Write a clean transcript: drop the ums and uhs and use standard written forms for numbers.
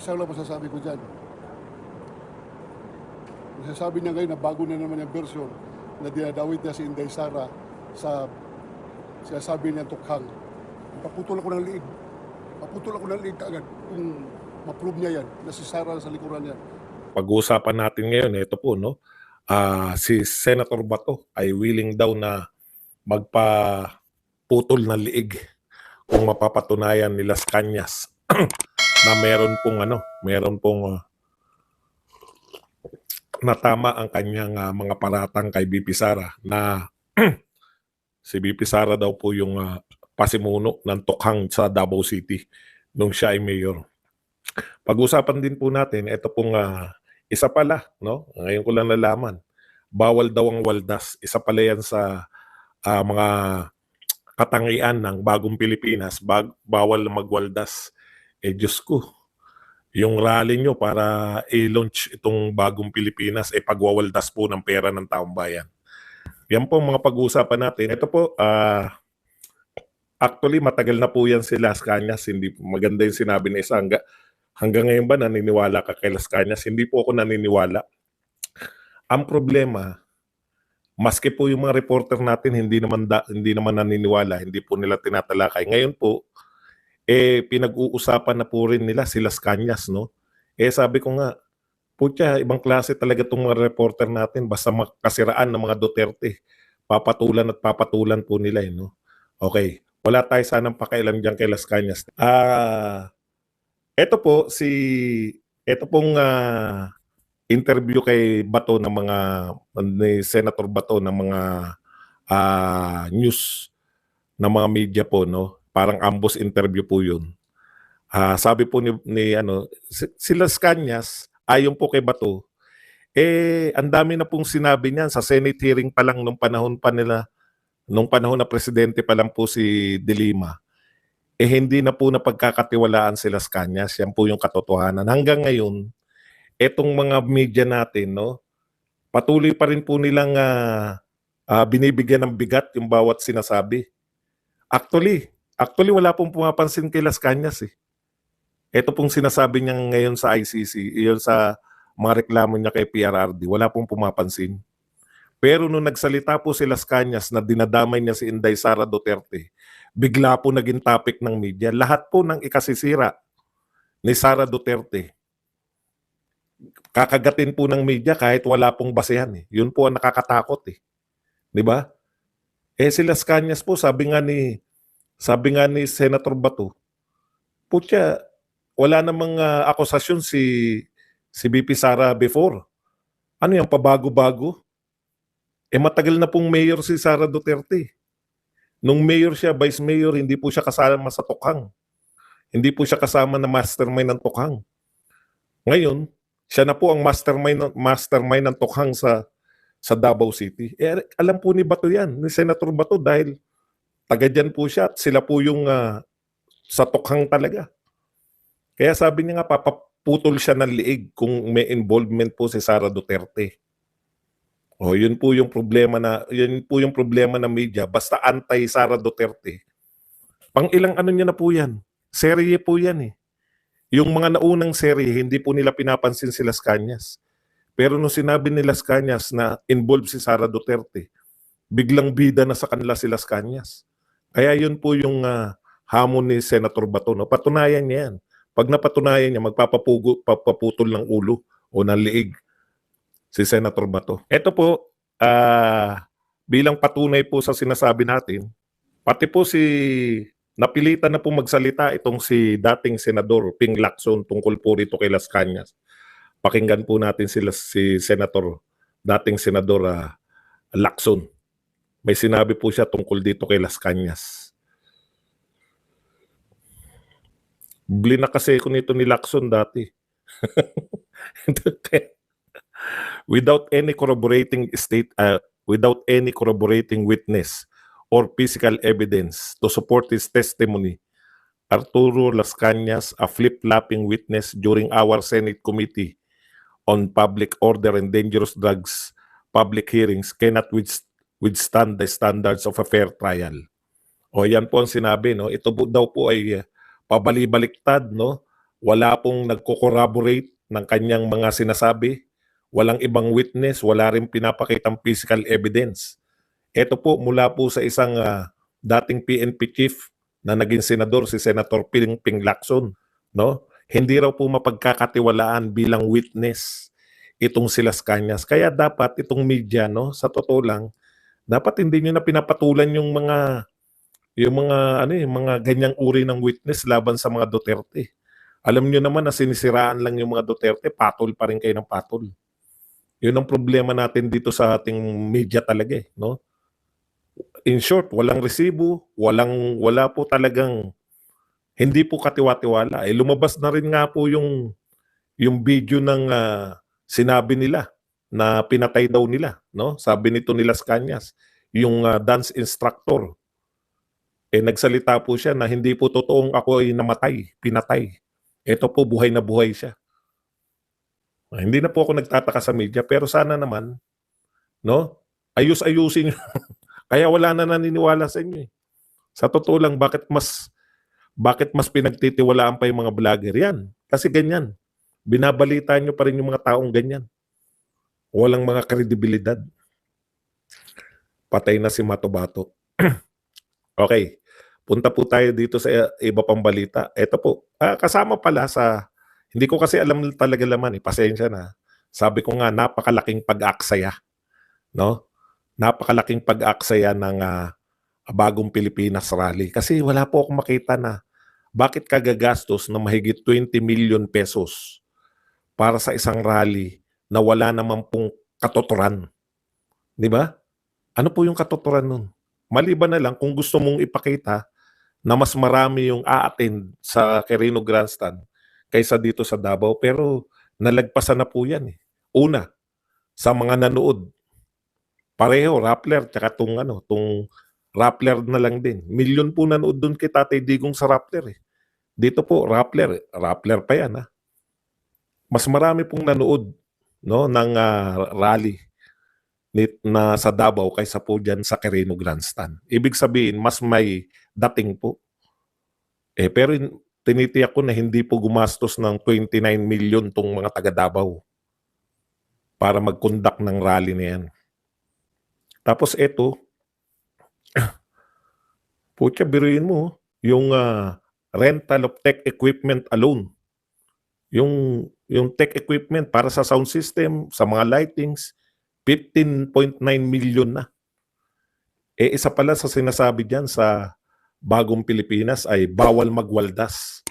Isa lang masasabi ko dyan. Masasabi niya ngayon na bago na naman yung version na dinadawit niya si Inday Sara sa sinasabi niya tukhang. Paputol ako ng liig. Paputol ako ng liig agad kung ma-prove niya yan na si Sara sa likuran niya. Pag-uusapan natin ngayon, ito po, no? Si Senator Bato ay willing daw na magpaputol ng liig kung mapapatunayan ni Las Cañas na meron pong natama ang kanyang mga paratang kay BP Sara na si BP Sara daw po yung pasimuno ng tukhang sa Davao City nung siya ay mayor. Pag-usapan din po natin, ito pong isa pala, no? Ngayon ko lang nalaman, bawal daw ang waldas. Isa pala yan sa mga katangian ng bagong Pilipinas, bawal na magwaldas. Diyos ko, yung rally nyo para i-launch itong bagong Pilipinas, pagwawaldas po ng pera ng taong bayan. Yan po mga pag-uusapan natin. Ito po, actually matagal na po yan si Las Cañas. Hindi maganda yung sinabi ni isa. Hanggang ngayon ba naniniwala ka kay Las Cañas? Hindi po ako naniniwala. Ang problema, maski po yung mga reporter natin hindi naman naniniwala, hindi po nila tinatalakay. Ngayon po, pinag-uusapan na po rin nila si Las Cañas, no? Sabi ko nga, putya, ibang klase talaga itong mga reporter natin, basta makasiraan ng mga Duterte. Papatulan po nila, no? Okay, wala tayo sanang pakialam dyan kay Las Cañas. Ito pong interview kay Bato ni Senator Bato ng mga news ng mga media po, no? Parang ambush interview po 'yun. Sabi po si Las Cañas ayon po kay Bato, ang dami na pong sinabi niyan sa Senate hearing pa lang nung panahon na presidente pa lang po si De Lima. Hindi na po napagkakatiwalaan si Las Cañas. Yan po yung katotohanan. Hanggang ngayon, etong mga media natin, no, patuloy pa rin po nilang binibigyan ng bigat yung bawat sinasabi. Actually, wala pong pumapansin kay Las Cañas. Ito pong sinasabi niya ngayon sa ICC, iyon sa mga reklamo niya kay PRRD, wala pong pumapansin. Pero nung nagsalita po si Las Cañas na dinadamay niya si Inday Sara Duterte, bigla po naging topic ng media. Lahat po ng ikasisira ni Sara Duterte, kakagatin po ng media kahit wala pong basehan. Yun po ang nakakatakot. Di ba? Si Las Cañas po, sabi nga ni Senator Bato, putya, wala namang akusasyon si BP Sara before. Ano yan, pabago-bago? Matagal na pong mayor si Sara Duterte. Nung mayor siya, vice mayor, hindi po siya kasama sa tukhang. Hindi po siya kasama na mastermind ng tukhang. Ngayon, siya na po ang mastermind ng tukhang sa Davao City. Alam po ni Bato yan, ni Senator Bato, dahil taga dyan po siya at sila po yung sa tukhang talaga. Kaya sabi niya nga, papaputol siya ng liig kung may involvement po si Sara Duterte. Yun po yung problema ng media, basta anti-Sara Duterte. Pang ilang ano niya na po yan. Serye po yan. Yung mga naunang serye, hindi po nila pinapansin si Las Cañas. Pero nung sinabi ni Las Cañas na involved si Sara Duterte, biglang bida na sa kanila si Las Cañas. Kaya yun po yung hamon ni Senator Bato. No? Patunayan niya yan. Pag napatunayan niya, magpapaputol ng ulo o ng liig si Senator Bato. Ito po, bilang patunay po sa sinasabi natin, pati po napilitan na po magsalita itong si dating Senador Ping Lacson tungkol po rito kay Las Cañas. Pakinggan po natin si dating Senador Lacson. May sinabi po siya tungkol dito kay Las Cañas. Bili na kasi ko nito ni Lacson dati. Without any corroborating witness or physical evidence to support his testimony, Arturo Las Cañas, a flip-flopping witness during our Senate Committee on Public Order and Dangerous Drugs public hearings, cannot withstand the standards of a fair trial. Yan po ang sinabi, no? Ito daw po ay pabali-baliktad, no? wala pong nagko-corroborate ng kanyang mga sinasabi, walang ibang witness, wala rin pinapakitang physical evidence. Ito po mula po sa isang dating PNP chief na naging senador, si Senator Ping Lacson, no? Hindi raw po mapagkakatiwalaan bilang witness itong si Las Cañas. Kaya dapat itong media, no, sa totoo lang, dapat hindi niyo na pinapatulan yung mga ganyang uri ng witness laban sa mga Duterte. Alam niyo naman na sinisiraan lang yung mga Duterte, patol pa rin kayo ng patol. Yun ang problema natin dito sa ating media talaga, no? In short, walang resibo, wala po talagang, hindi po katiwa-tiwala. Eh, lumabas na rin nga po yung video ng sinabi nila na pinatay daw nila, no? Sabi nito ni Las Cañas, yung dance instructor. Eh, nagsalita po siya na hindi po totoong ako ay namatay, pinatay. Ito po, buhay na buhay siya. Hindi na po ako nagtataka sa media, pero sana naman, no? Ayus-ayusin nyo. Kaya wala na naniniwala sa inyo. Sa totoo lang, bakit mas pinagtitiwalaan pa yung mga vlogger yan? Kasi ganyan. Binabalita nyo pa rin yung mga taong ganyan. Walang mga kredibilidad. Patay na si Mato-Bato. Okay. Punta po tayo dito sa iba pang balita. Ito po. Kasama pala sa, hindi ko kasi alam talaga laman. Pasensya na. Sabi ko nga, napakalaking pag-aksaya. No? Napakalaking pag-aksaya ng Bagong Pilipinas Rally. Kasi wala po akong makita na bakit kagagastos na mahigit 20 million pesos para sa isang rally na wala naman pong katotoran. Di ba? Ano po yung katotoran nun? Maliban na lang kung gusto mong ipakita na mas marami yung a-attend sa Quirino Grandstand kaysa dito sa Davao. Pero nalagpasan na po yan. Una, sa mga nanood, pareho, Rappler, tsaka tong Rappler na lang din. Milyon po nanood doon kay Tatay Digong sa Rappler. Dito po, Rappler pa yan. Mas marami pong nanood, no, ng rally na sa Davao kaysa po dyan sa Quirino Grandstand. Ibig sabihin, mas may dating po. Pero tinitiyak ko na hindi po gumastos ng 29 million tong mga taga Davao para mag-conduct ng rally na yan. Tapos ito, putya, biruin mo, yung rental of tech equipment alone. Yung tech equipment para sa sound system, sa mga lightings, 15.9 million na. Isa pala sa sinasabi dyan sa Bagong Pilipinas ay bawal magwaldas.